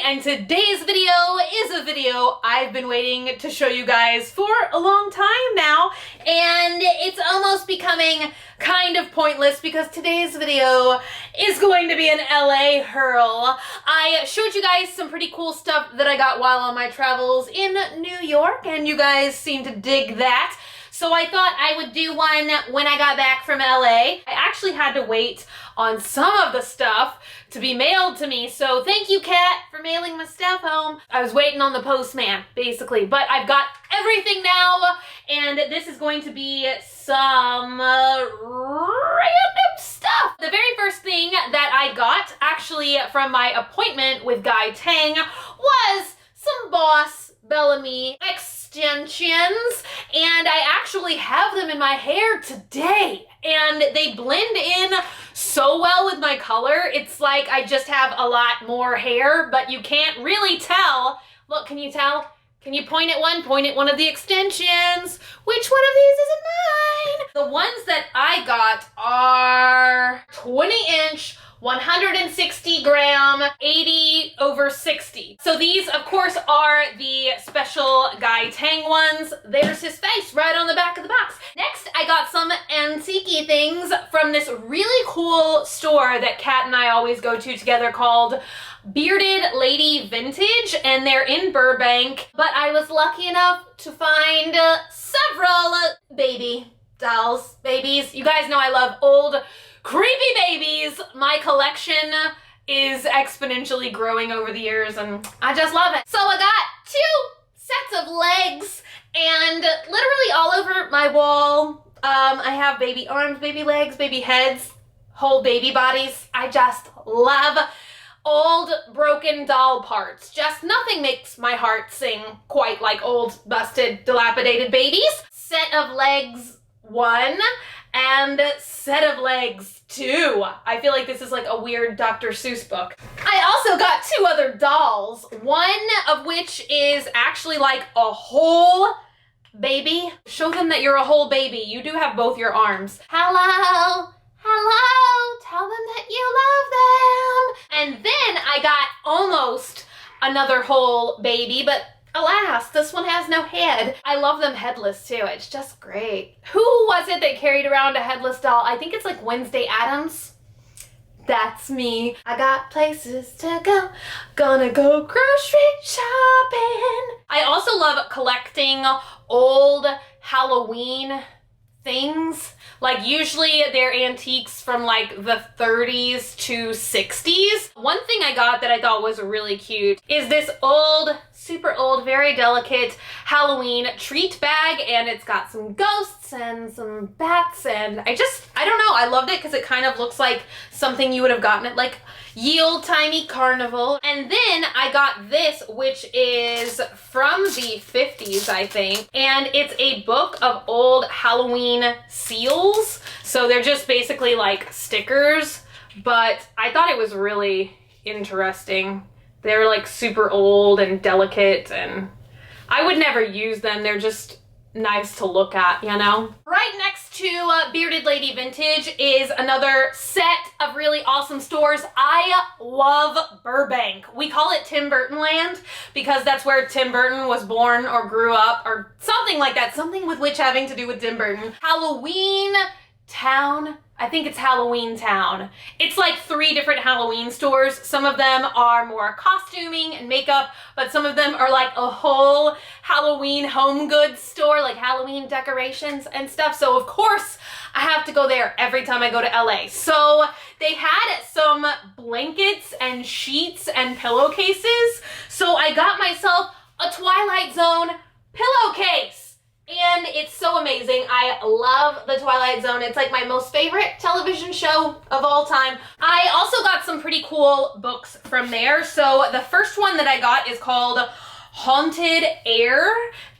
and today's video is a video I've been waiting to show you guys for a long time now, and it's almost becoming kind of pointless because today's video is going to be an LA haul. I showed you guys some pretty cool stuff that I got while on my travels in New York, and you guys seem to dig that. So I thought I would do one when I got back from LA. I actually had to wait on some of the stuff to be mailed to me, so thank you, Kat, for mailing my stuff home. I was waiting on the postman, basically, but I've got everything now, and this is going to be some random stuff. The very first thing that I got, actually from my appointment with Guy Tang, was some Boss Bellamy extensions, and I actually have them in my hair today, and they blend in so well with my color. It's like I just have a lot more hair, but you can't really tell. Look, can you tell? Can you point at one of the extensions? Which one of these isn't mine? The ones that I got are 20-inch, 160 gram, 80/60. So these, of course, are the special Guy Tang ones. There's his face right on the back of the box. Next, I got some antique things from this really cool store that Kat and I always go to together called Bearded Lady Vintage, and they're in Burbank. But I was lucky enough to find several baby dolls, babies. You guys know I love old creepy babies. My collection is exponentially growing over the years, and I just love it. So I got 2 sets of legs, and literally all over my wall, I have baby arms, baby legs, baby heads, whole baby bodies. I just love old broken doll parts. Just nothing makes my heart sing quite like old busted dilapidated babies. Set of legs 1 and set of legs 2. I feel like this is like a weird Dr. Seuss book. I also got 2 other dolls, one of which is actually like a whole baby. Show them that you're a whole baby. You do have both your arms. Hello, hello, tell them that you love them. And then I got almost another whole baby, but alas, this one has no head. I love them headless too. It's just great. Who was it that carried around a headless doll? I think it's like Wednesday Addams. That's me. I got places to go. Gonna go grocery shopping. I also love collecting old Halloween things. Like usually they're antiques from like the 30s to 60s. One thing I got that I thought was really cute is this old, super old, very delicate Halloween treat bag, and it's got some ghosts and some bats, and I don't know, I loved it because it kind of looks like something you would have gotten at like ye old timey carnival. And then I got this, which is from the 50s, I think, and it's a book of old Halloween seals. So they're just basically like stickers, but I thought it was really interesting. They're like super old and delicate, and I would never use them. They're just nice to look at, you know? Right next to Bearded Lady Vintage is another set of really awesome stores. I love Burbank. We call it Tim Burton Land because that's where Tim Burton was born or grew up or something like that. Something with which having to do with Tim Burton. Halloween Town. I think it's Halloween Town. It's like 3 different Halloween stores. Some of them are more costuming and makeup, but some of them are like a whole Halloween home goods store, like Halloween decorations and stuff. So of course I have to go there every time I go to LA. So they had some blankets and sheets and pillowcases. So I got myself a Twilight Zone pillowcase. And it's so amazing. I love the Twilight Zone. It's like my most favorite television show of all time. I also got some pretty cool books from there. So the first one that I got is called Haunted Air.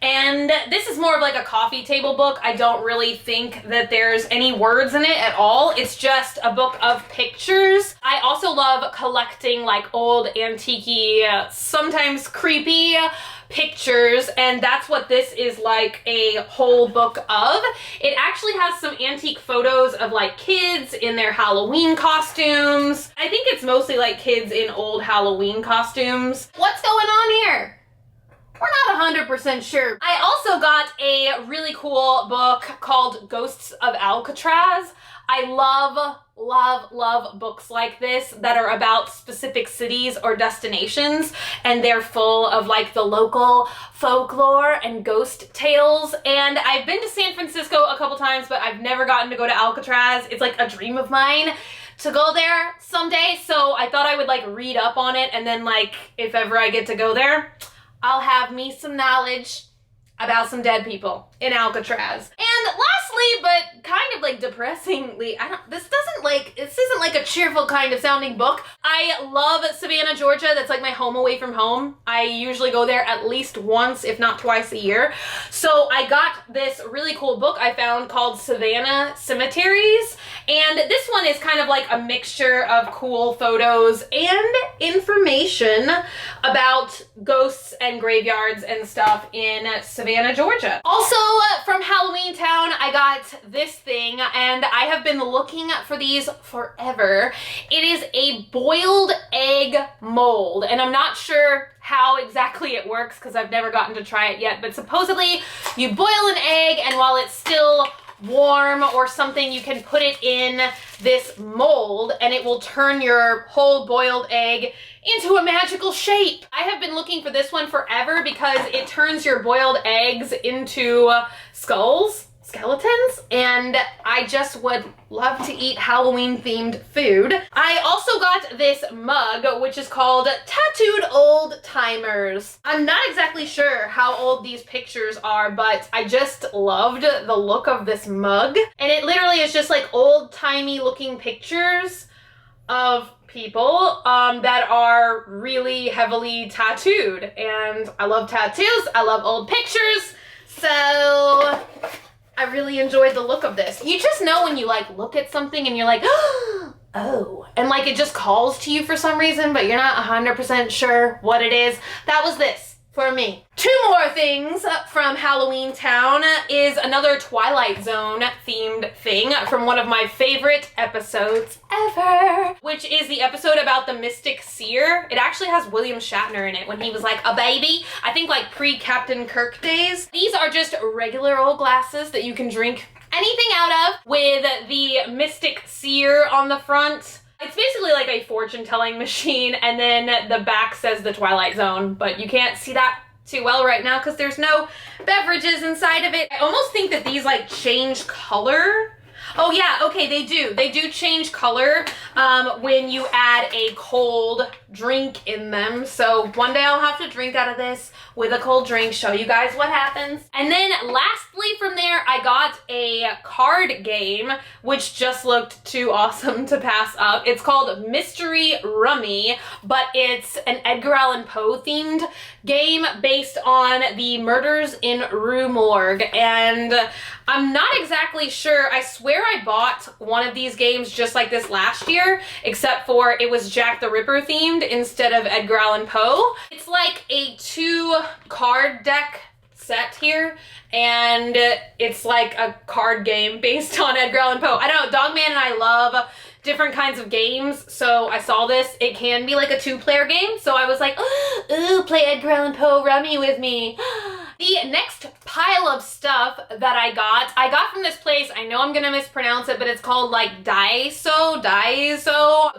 And this is more of like a coffee table book. I don't really think that there's any words in it at all. It's just a book of pictures. I also love collecting like old, antique-y, sometimes creepy pictures, and that's what this is like a whole book of. It actually has some antique photos of like kids in their Halloween costumes. I think it's mostly like kids in old Halloween costumes. What's going on here? We're not 100% sure. I also got a really cool book called Ghosts of Alcatraz. I love books like this that are about specific cities or destinations, and they're full of like the local folklore and ghost tales. And I've been to San Francisco a couple times, but I've never gotten to go to Alcatraz. It's like a dream of mine to go there someday, so I thought I would like read up on it, and then like if ever I get to go there, I'll have me some knowledge about some dead people in Alcatraz. And lastly, but kind of like depressingly, this isn't like a cheerful kind of sounding book. I love Savannah, Georgia. That's like my home away from home. I usually go there at least once, if not twice a year. So I got this really cool book I found called Savannah Cemeteries. And this one is kind of like a mixture of cool photos and information about ghosts and graveyards and stuff in Savannah, Georgia. Also, from Halloween Town, I got this thing, and I have been looking for these forever. It is a boiled egg mold, and I'm not sure how exactly it works because I've never gotten to try it yet, but supposedly you boil an egg, and while it's still warm or something, you can put it in this mold and it will turn your whole boiled egg into a magical shape. I have been looking for this one forever because it turns your boiled eggs into skeletons, and I just would love to eat Halloween themed food. I also got this mug, which is called Tattooed Old Timers. I'm not exactly sure how old these pictures are, but I just loved the look of this mug. And it literally is just like old-timey looking pictures of people that are really heavily tattooed. And I love tattoos, I love old pictures, so I really enjoyed the look of this. You just know when you like look at something and you're like, oh, and like it just calls to you for some reason, but you're not 100% sure what it is. That was this for me. Two more things from Halloween Town is another Twilight Zone themed thing from one of my favorite episodes ever, which is the episode about the Mystic Seer. It actually has William Shatner in it when he was like a baby. I think like pre-Captain Kirk days. These are just regular old glasses that you can drink anything out of with the Mystic Seer on the front. It's basically like a fortune-telling machine, and then the back says the Twilight Zone, but you can't see that too well right now because there's no beverages inside of it. I almost think that these like change color. Oh yeah, okay, they do. They do change color when you add a cold drink in them. So one day I'll have to drink out of this with a cold drink, show you guys what happens. And then lastly from there, I got a card game, which just looked too awesome to pass up. It's called Mystery Rummy, but it's an Edgar Allan Poe themed game based on the murders in Rue Morgue. And I'm not exactly sure. I swear I bought one of these games just like this last year, except for it was Jack the Ripper themed instead of Edgar Allan Poe. It's like a 2-card deck set here, and it's like a card game based on Edgar Allan Poe. I don't know, Dogman and I love different kinds of games, so I saw this. It can be like a 2-player game, so I was like, ooh, play Edgar Allan Poe Rummy with me. The next pile of stuff that I got from this place, I know I'm gonna mispronounce it, but it's called like Daiso.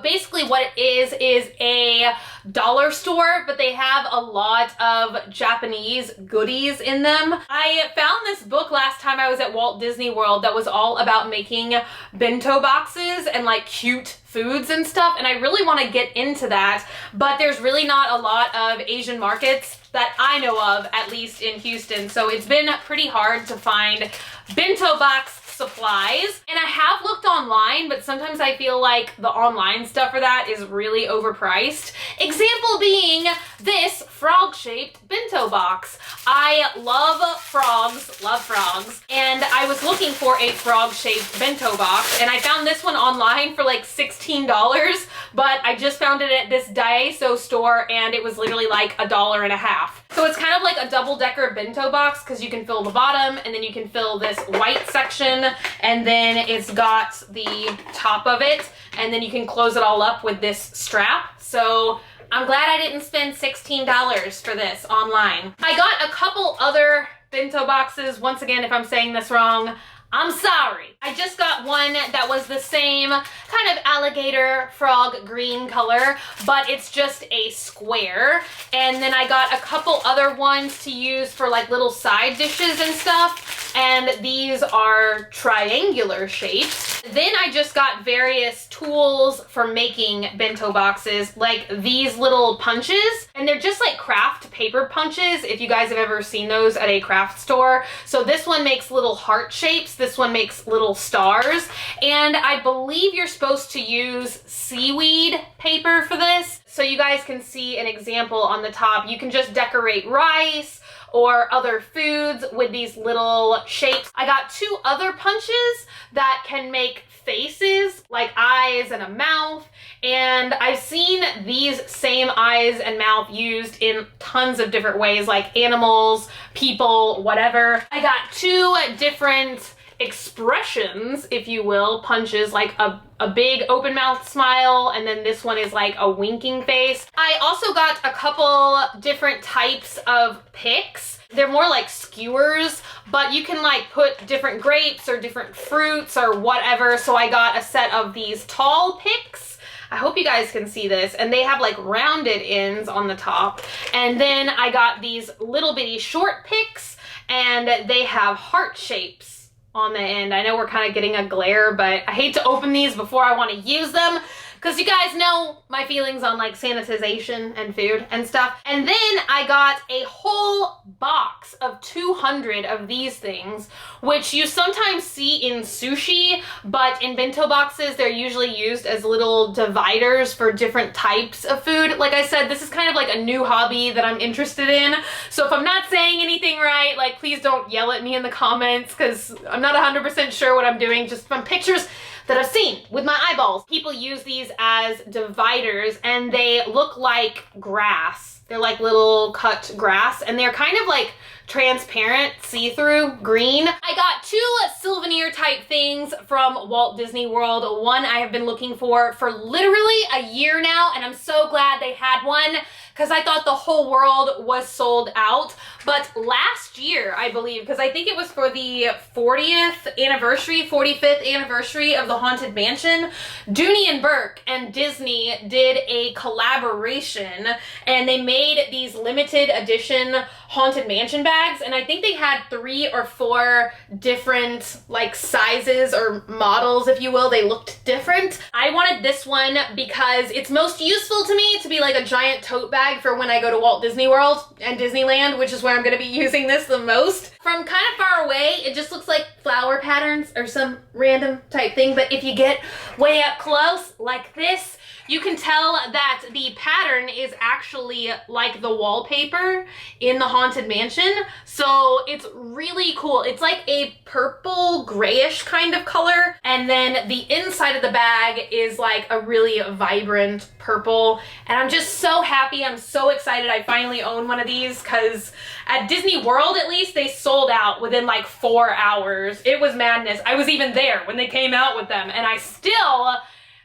Basically what it is a dollar store, but they have a lot of Japanese goodies in them. I found this book last time I was at Walt Disney World that was all about making bento boxes and like cute foods and stuff, and I really want to get into that, but there's really not a lot of Asian markets that I know of, at least in Houston, so it's been pretty hard to find bento box supplies. And I have looked online, but sometimes I feel like the online stuff for that is really overpriced. Example being this frog-shaped bento box. I love frogs, and I was looking for a frog-shaped bento box, and I found this one online for like $16, but I just found it at this Daiso store, and it was literally like $1.50. So it's kind of like a double-decker bento box because you can fill the bottom, and then you can fill this white section, and then it's got the top of it, and then you can close it all up with this strap. So I'm glad I didn't spend $16 for this online. I got a couple other bento boxes. Once again, if I'm saying this wrong, I'm sorry. I just got one that was the same kind of alligator frog green color, but it's just a square. And then I got a couple other ones to use for like little side dishes and stuff. And these are triangular shapes. Then I just got various tools for making bento boxes, like these little punches. And they're just like craft paper punches, if you guys have ever seen those at a craft store. So this one makes little heart shapes. This one makes little stars. And I believe you're supposed to use seaweed paper for this. So you guys can see an example on the top. You can just decorate rice or other foods with these little shapes. I got two other punches that can make faces, like eyes and a mouth, and I've seen these same eyes and mouth used in tons of different ways, like animals, people, whatever. I got two different expressions, if you will, punches, like a big open mouth smile, and then this one is like a winking face. I also got a couple different types of picks. They're more like skewers, but you can like put different grapes or different fruits or whatever. So I got a set of these tall picks. I hope you guys can see this, and they have like rounded ends on the top. And then I got these little bitty short picks, and they have heart shapes on the end. I know we're kind of getting a glare, but I hate to open these before I want to use them because you guys know my feelings on like sanitization and food and stuff. And then I got a whole box of 200 of these things, which you sometimes see in sushi, but in bento boxes, they're usually used as little dividers for different types of food. Like I said, this is kind of like a new hobby that I'm interested in. So if I'm not saying anything right, like please don't yell at me in the comments because I'm not 100% sure what I'm doing, just from pictures that I've seen with my eyeballs. People use these as dividers, and they look like grass. They're like little cut grass, and they're kind of like transparent, see-through green. I got two souvenir type things from Walt Disney World. One I have been looking for literally a year now, and I'm so glad they had one because I thought the whole world was sold out. But last year, I believe, because I think it was for the 45th anniversary of the Haunted Mansion, Dooney and Burke and Disney did a collaboration, and they made these limited edition Haunted Mansion bags, and I think they had 3 or 4 different like sizes or models, if you will. They looked different. I wanted this one because it's most useful to me to be like a giant tote bag for when I go to Walt Disney World and Disneyland, which is where I'm going to be using this the most. From kind of far away, it just looks like flower patterns or some random type thing, but if you get way up close like this, you can tell that the pattern is actually like the wallpaper in the Haunted Mansion. So it's really cool. It's like a purple grayish kind of color. And then the inside of the bag is like a really vibrant purple. And I'm just so happy. I'm so excited I finally own one of these because at Disney World, at least, they sold out within like 4 hours. It was madness. I was even there when they came out with them, and I still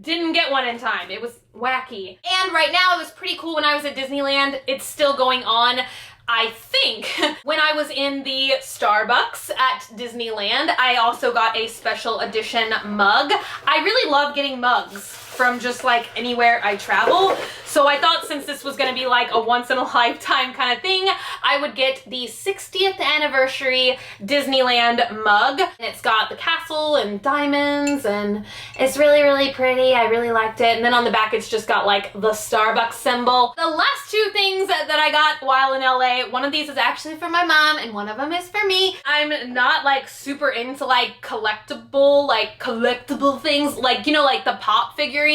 didn't get one in time. It was wacky. And right now, it was pretty cool when I was at Disneyland. It's still going on. I think when I was in the Starbucks at Disneyland, I also got a special edition mug. I really love getting mugs from just like anywhere I travel. So I thought since this was gonna be like a once in a lifetime kind of thing, I would get the 60th anniversary Disneyland mug. And it's got the castle and diamonds and it's really, really pretty. I really liked it. And then on the back, it's just got like the Starbucks symbol. The last two things that I got while in LA, one of these is actually for my mom and one of them is for me. I'm not like super into like collectible things, like, you know, like the pop figurines.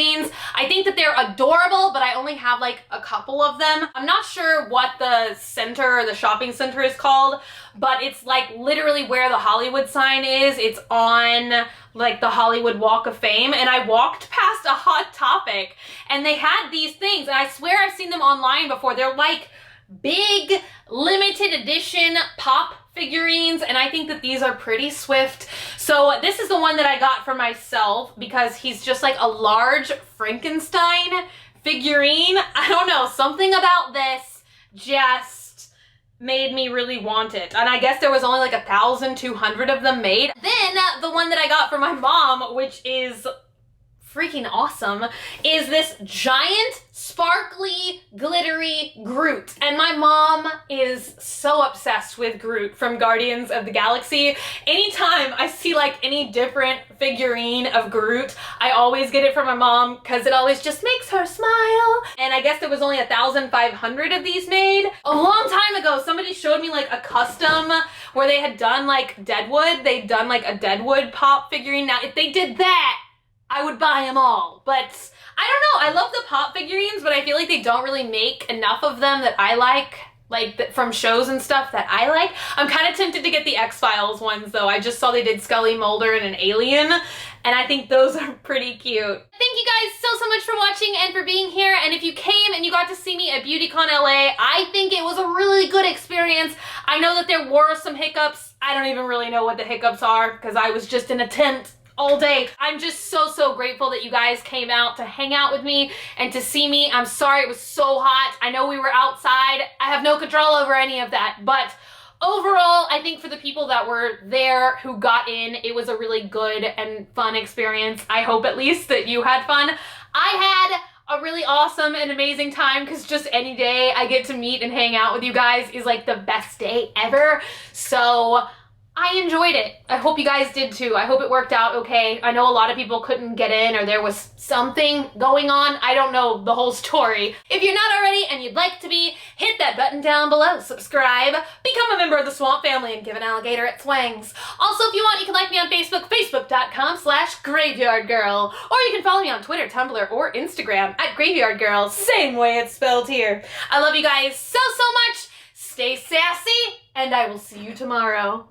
I think that they're adorable, but I only have like a couple of them. I'm not sure what the center or the shopping center is called, but it's like literally where the Hollywood sign is. It's on like the Hollywood Walk of Fame, and I walked past a Hot Topic and they had these things, and I swear I've seen them online before. They're like big limited edition pop figurines, and I think that these are pretty swift. So this is the one that I got for myself because he's just like a large Frankenstein figurine. I don't know, something about this just made me really want it. And I guess there was only like 1,200 of them made. Then the one that I got for my mom, which is freaking awesome, is this giant sparkly glittery Groot. And my mom is so obsessed with Groot from Guardians of the Galaxy. Anytime I see like any different figurine of Groot, I always get it from my mom because it always just makes her smile. And I guess there was only 1,500 of these made. A long time ago, somebody showed me like a custom where they had done like Deadwood. They'd done like a Deadwood pop figurine. Now, if they did that, I would buy them all. But I don't know, I love the pop figurines, but I feel like they don't really make enough of them that I like from shows and stuff that I like. I'm kind of tempted to get the X-Files ones though. I just saw they did Scully, Mulder, and an alien, and I think those are pretty cute. Thank you guys so much for watching and for being here, and if you came and you got to see me at BeautyCon LA, I think it was a really good experience. I know that there were some hiccups. I don't even really know what the hiccups are because I was just in a tent all day. I'm just so grateful that you guys came out to hang out with me and to see me. I'm sorry it was so hot. I know we were outside. I have no control over any of that, but overall, I think for the people that were there who got in, it was a really good and fun experience. I hope at least that you had fun. I had a really awesome and amazing time because just any day I get to meet and hang out with you guys is like the best day ever. So I enjoyed it. I hope you guys did too. I hope it worked out okay. I know a lot of people couldn't get in or there was something going on. I don't know the whole story. If you're not already and you'd like to be, hit that button down below, subscribe, become a member of the Swamp Family, and give an alligator its wings. Also, if you want, you can like me on Facebook, facebook.com/graveyardgirl, or you can follow me on Twitter, Tumblr, or Instagram at graveyardgirl, same way it's spelled here. I love you guys so much. Stay sassy, and I will see you tomorrow.